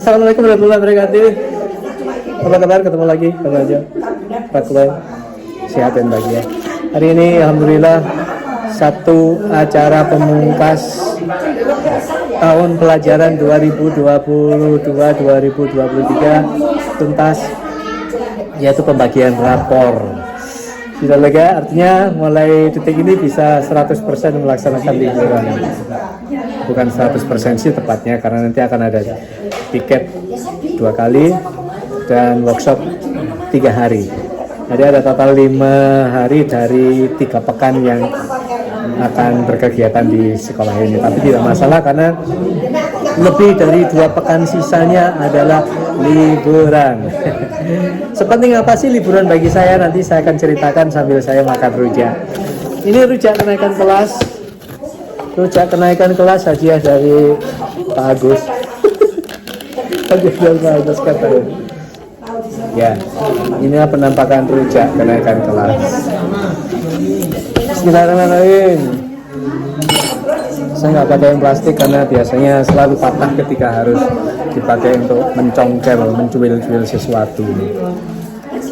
Assalamualaikum warahmatullahi wabarakatuh. Apa kabar? Ketemu lagi sama aja Pak Kubai. Sehat dan bahagia. Hari ini alhamdulillah satu acara pemungkas tahun pelajaran 2022-2023 tuntas, yaitu pembagian rapor. Sudah lega, artinya mulai detik ini bisa 100% melaksanakan liburan. Bukan 100% sih tepatnya, karena nanti akan ada tiket 2 kali dan workshop 3 hari. Jadi ada total 5 hari dari 3 pekan yang akan berkegiatan di sekolah ini. Tapi tidak masalah karena lebih dari 2 pekan sisanya adalah liburan. Sepenting apa sih liburan bagi saya? Nanti saya akan ceritakan sambil saya makan rujak. Ini rujak kenaikan kelas. Rujak kenaikan kelas hadiah dari Pak Agus. Hadiah dari Pak Agus katanya. Ya, inilah penampakan rujak kenaikan kelas. Bismillahirrahmanirrahim. Saya nggak pakai yang plastik karena biasanya selalu patah ketika harus dipakai untuk mencongkel, mencuil-cuil sesuatu.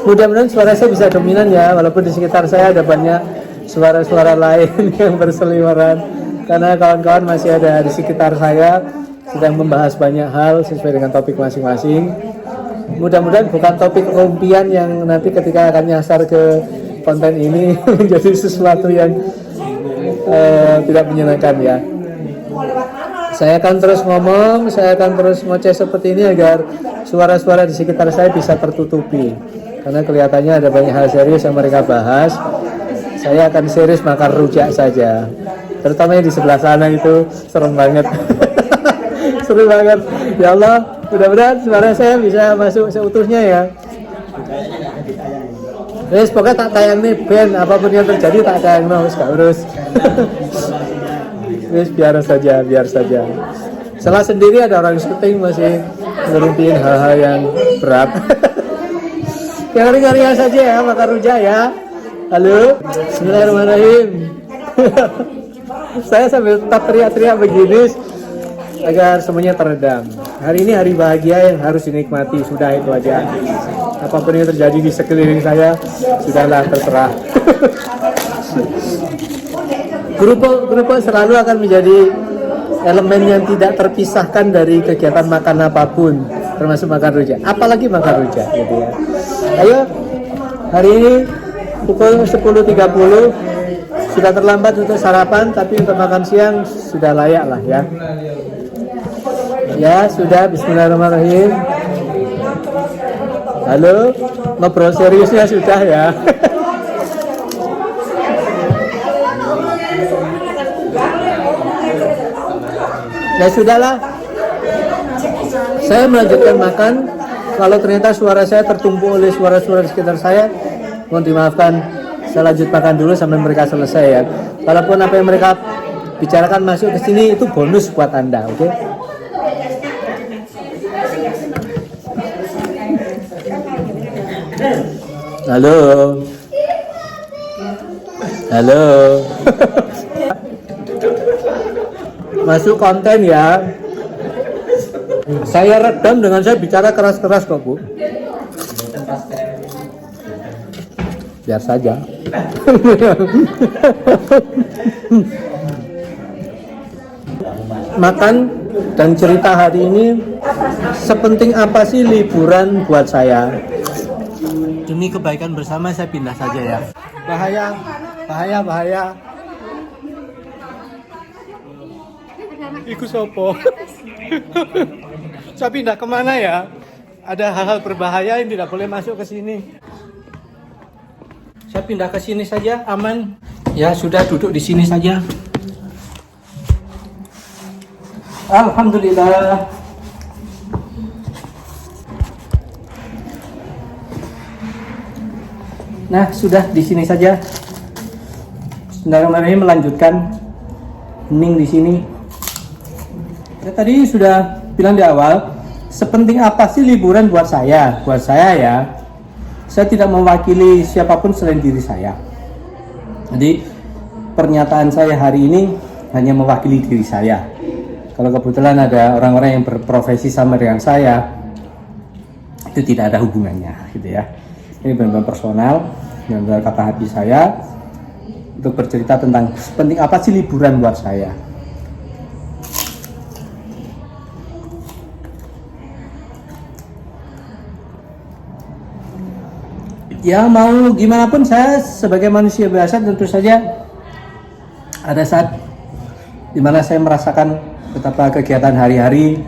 Mudah-mudahan suara saya bisa dominan ya, walaupun di sekitar saya ada banyak suara-suara lain yang berseliweran. Karena kawan-kawan masih ada di sekitar saya sedang membahas banyak hal sesuai dengan topik masing-masing. Mudah-mudahan bukan topik rumpian yang nanti ketika akan nyasar ke konten ini menjadi sesuatu yang tidak menyenangkan ya. Saya akan terus ngomong, saya akan terus ngoceh seperti ini agar suara-suara di sekitar saya bisa tertutupi. Karena kelihatannya ada banyak hal serius yang mereka bahas. Saya akan serius makan rujak saja. Terutama yang di sebelah sana itu serem banget. Seru banget. Ya Allah, mudah-mudahan suara saya bisa masuk seutuhnya ya. Wes pokoknya tak tayang nih Ben, apapun yang terjadi tak tayang no, gak urus. Wes biar saja. Salah sendiri ada orang syuting masih ngerumpiin hal-hal yang berat. Yang ringan-ringan saja ya, makan rujak ya. Halo, Bismillahirrahmanirrahim. Saya sambil tetap teriak-teriak begini agar semuanya teredam. Hari ini hari bahagia yang harus dinikmati, sudah itu aja. Apapun yang terjadi di sekeliling saya, sudahlah terserah. Grup selalu akan menjadi elemen yang tidak terpisahkan dari kegiatan makan apapun, termasuk makan rujak. Apalagi makan rujak, gitu ya. Ayo, hari ini pukul 10.30 sudah terlambat untuk sarapan, tapi untuk makan siang sudah layak lah ya. Ya sudah, Bismillahirrahmanirrahim. Halo, ngobrol seriusnya sudah ya. Ya sudahlah, saya melanjutkan makan. Kalau ternyata suara saya tertumpuk oleh suara-suara di sekitar saya, mohon dimaafkan. Saya lanjut makan dulu sampai mereka selesai ya. Walaupun apa yang mereka bicarakan masuk ke sini itu bonus buat Anda, oke? Okay? Halo. Masuk konten ya. Saya redam dengan saya bicara keras-keras kok, Bu. Biar saja. Makan dan cerita hari ini, sepenting apa sih liburan buat saya? Demi kebaikan bersama saya pindah saja ya. Bahaya. Iku sopo. Saya pindah kemana ya? Ada hal-hal berbahaya yang tidak boleh masuk ke sini. Saya pindah ke sini saja, aman. Ya sudah, duduk di sini saja. Alhamdulillah. Nah, sudah di sini saja. Bismillahirrahmanirrahim, melanjutkan. Hening di sini. Ya, tadi sudah bilang di awal, sepenting apa sih liburan buat saya? Buat saya ya, saya tidak mewakili siapapun selain diri saya. Jadi pernyataan saya hari ini hanya mewakili diri saya. Kalau kebetulan ada orang-orang yang berprofesi sama dengan saya, itu tidak ada hubungannya gitu ya. Ini benar-benar personal, benar-benar kata hati saya untuk bercerita tentang penting apa sih liburan buat saya. Ya mau gimana pun saya sebagai manusia biasa tentu saja ada saat dimana saya merasakan betapa kegiatan hari-hari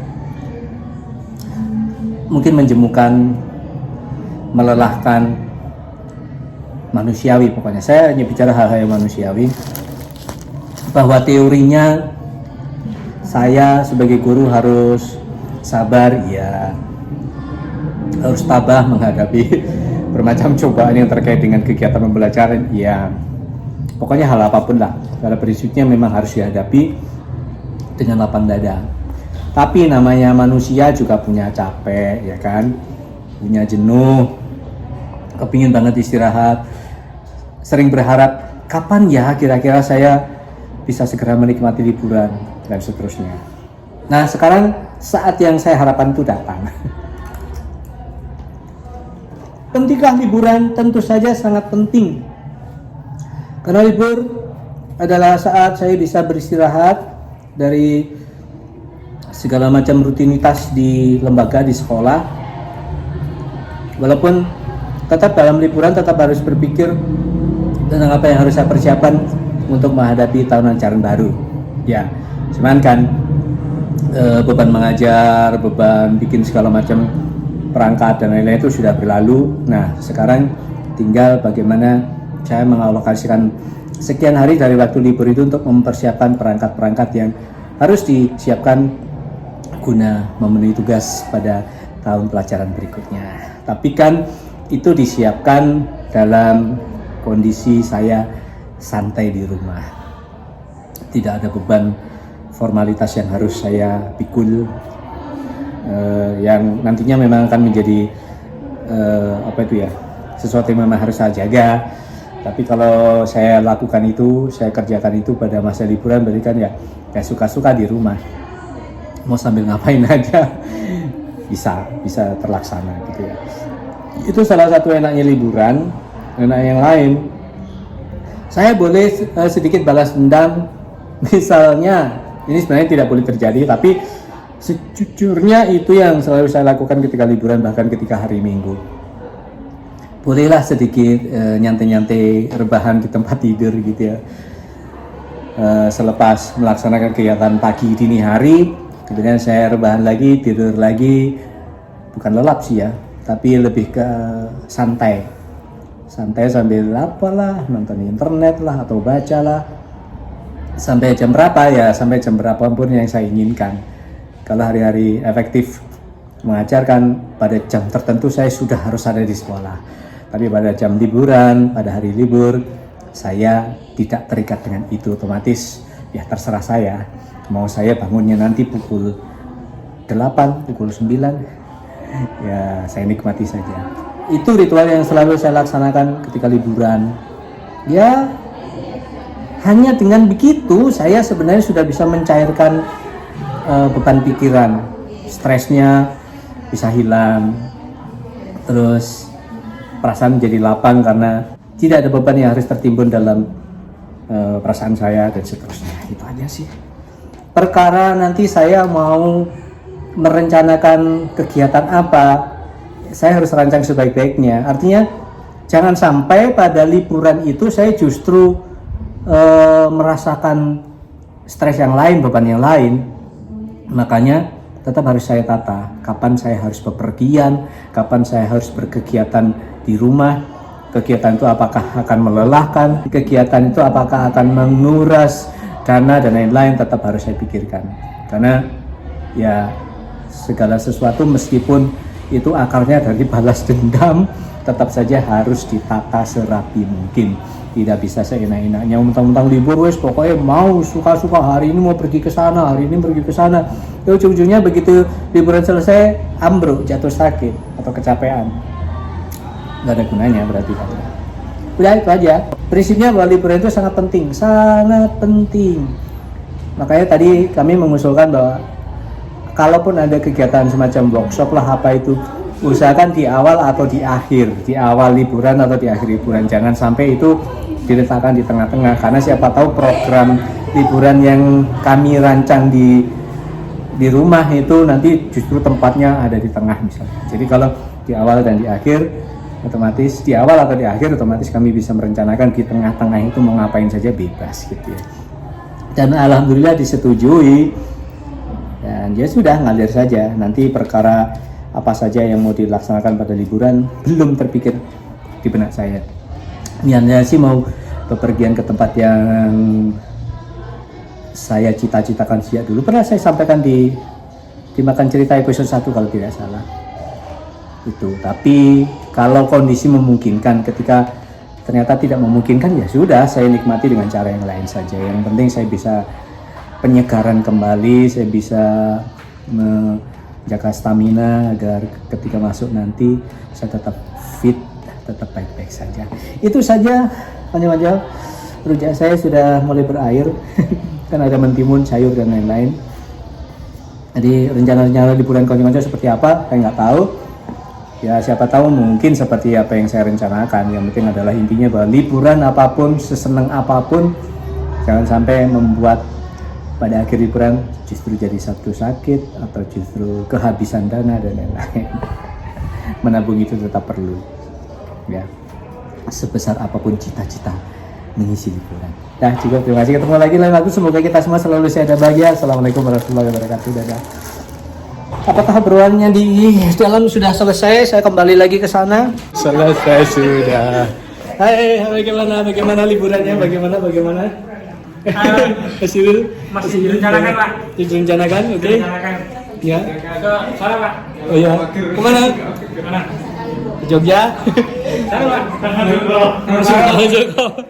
mungkin menjemukan, melelahkan, manusiawi pokoknya. Saya hanya bicara hal-hal yang manusiawi, bahwa teorinya saya sebagai guru harus sabar, ya harus tabah menghadapi bermacam cobaan yang terkait dengan kegiatan pembelajaran, ya pokoknya hal apapun lah, pada prinsipnya memang harus dihadapi dengan lapang dada. Tapi namanya manusia juga punya capek, ya kan, punya jenuh, kepingin banget istirahat, sering berharap kapan ya kira-kira saya bisa segera menikmati liburan dan seterusnya. Nah sekarang saat yang saya harapkan itu datang. Pentingkah liburan? Tentu saja sangat penting, karena libur adalah saat saya bisa beristirahat dari segala macam rutinitas di lembaga, di sekolah. Walaupun tetap dalam liburan tetap harus berpikir tentang apa yang harus saya persiapkan untuk menghadapi tahun ajaran baru. Ya, cuman kan beban mengajar, beban bikin segala macam perangkat dan lain-lain itu sudah berlalu. Nah, sekarang tinggal bagaimana saya mengalokasikan sekian hari dari waktu libur itu untuk mempersiapkan perangkat-perangkat yang harus disiapkan guna memenuhi tugas pada tahun pelajaran berikutnya. Tapi kan itu disiapkan dalam kondisi saya santai di rumah. Tidak ada beban formalitas yang harus saya pikul, yang nantinya memang akan menjadi sesuatu yang memang harus saya jaga. Tapi kalau saya lakukan itu, saya kerjakan itu pada masa liburan, berarti kan ya suka-suka di rumah, mau sambil ngapain aja bisa terlaksana gitu ya. Itu salah satu enaknya liburan. Enak yang lain, saya boleh sedikit balas dendam. Misalnya, ini sebenarnya tidak boleh terjadi, tapi sejujurnya itu yang selalu saya lakukan ketika liburan, bahkan ketika hari Minggu. Bolehlah sedikit nyantai-nyantai, rebahan di tempat tidur gitu ya. Selepas melaksanakan kegiatan pagi dini hari, kemudian saya rebahan lagi, tidur lagi. Bukan lelap sih ya, tapi lebih ke santai sambil apalah, nonton internet lah atau baca lah. Sampai jam berapa ya, sampai jam berapapun yang saya inginkan. Kalau hari-hari efektif mengajarkan, pada jam tertentu saya sudah harus ada di sekolah. Tapi pada jam liburan, pada hari libur, saya tidak terikat dengan itu. Otomatis ya terserah saya, mau saya bangunnya nanti pukul 8, pukul 9, ya saya nikmati saja. Itu ritual yang selalu saya laksanakan ketika liburan. Ya hanya dengan begitu saya sebenarnya sudah bisa mencairkan beban pikiran, stresnya bisa hilang, terus perasaan menjadi lapang karena tidak ada beban yang harus tertimbun dalam perasaan saya dan seterusnya. Itu aja sih. Perkara nanti saya mau merencanakan kegiatan apa, saya harus rancang sebaik-baiknya. Artinya jangan sampai pada liburan itu saya justru merasakan stres yang lain, beban yang lain. Makanya tetap harus saya tata, kapan saya harus bepergian, kapan saya harus berkegiatan di rumah. Kegiatan itu apakah akan melelahkan, kegiatan itu apakah akan menguras dana dan lain-lain, tetap harus saya pikirkan. Karena ya segala sesuatu meskipun itu akarnya dari balas dendam, tetap saja harus ditata serapi mungkin. Tidak bisa seenak-enaknya mentang-mentang libur wes pokoknya mau suka-suka, hari ini mau pergi ke sana, hari ini pergi ke sana. Ya ujung-ujungnya begitu liburan selesai ambruk, jatuh sakit atau kecapean. Nggak ada gunanya berarti kan. Udah itu aja. Prinsipnya bahwa liburan itu sangat penting, sangat penting. Makanya tadi kami mengusulkan bahwa kalaupun ada kegiatan semacam workshop lah apa itu, usahakan di awal atau di akhir, di awal liburan atau di akhir liburan, jangan sampai itu diletakkan di tengah-tengah, karena siapa tahu program liburan yang kami rancang di rumah itu nanti justru tempatnya ada di tengah misalnya. Jadi kalau di awal dan di akhir, otomatis di awal atau di akhir otomatis kami bisa merencanakan di tengah-tengah itu mau ngapain saja bebas gitu ya. Dan alhamdulillah disetujui, dan ya sudah ngalir saja. Nanti perkara apa saja yang mau dilaksanakan pada liburan belum terpikir di benak saya. Niatnya sih mau bepergian ke tempat yang saya cita-citakan sejak dulu. Pernah saya sampaikan di Makan Cerita episode 1 kalau tidak salah. Itu. Tapi kalau kondisi memungkinkan, ketika ternyata tidak memungkinkan ya sudah, saya nikmati dengan cara yang lain saja. Yang penting saya bisa penyegaran kembali, saya bisa menjaga stamina agar ketika masuk nanti saya tetap fit, tetap baik-baik saja. Itu saja, panjang-panjang. Rujak saya sudah mulai berair. Kan ada mentimun, sayur dan lain-lain. Jadi rencana-rencana liburan konco-konco seperti apa, saya nggak tahu. Ya siapa tahu mungkin seperti apa yang saya rencanakan. Yang penting adalah intinya bahwa liburan apapun, sesenang apapun, jangan sampai membuat pada akhir liburan justru jadi satu sakit atau justru kehabisan dana dan lain-lain. Menabung itu tetap perlu. Ya, sebesar apapun cita-cita mengisi liburan. Nah, juga terima kasih, ketemu lagi lain waktu. Semoga kita semua selalu sehat dan bahagia. Assalamualaikum warahmatullahi wabarakatuh. Dadah. Apakah obrolannya di dalam sudah selesai? Saya kembali lagi ke sana. Selesai sudah. Hai, bagaimana liburannya? Bagaimana? Masih direncanakan, Pak. Direncanakan, oke. Okay. Ya. Ke sana, Pak. Oh ya. Kemana? Jogja. Sana, Pak. Jogja.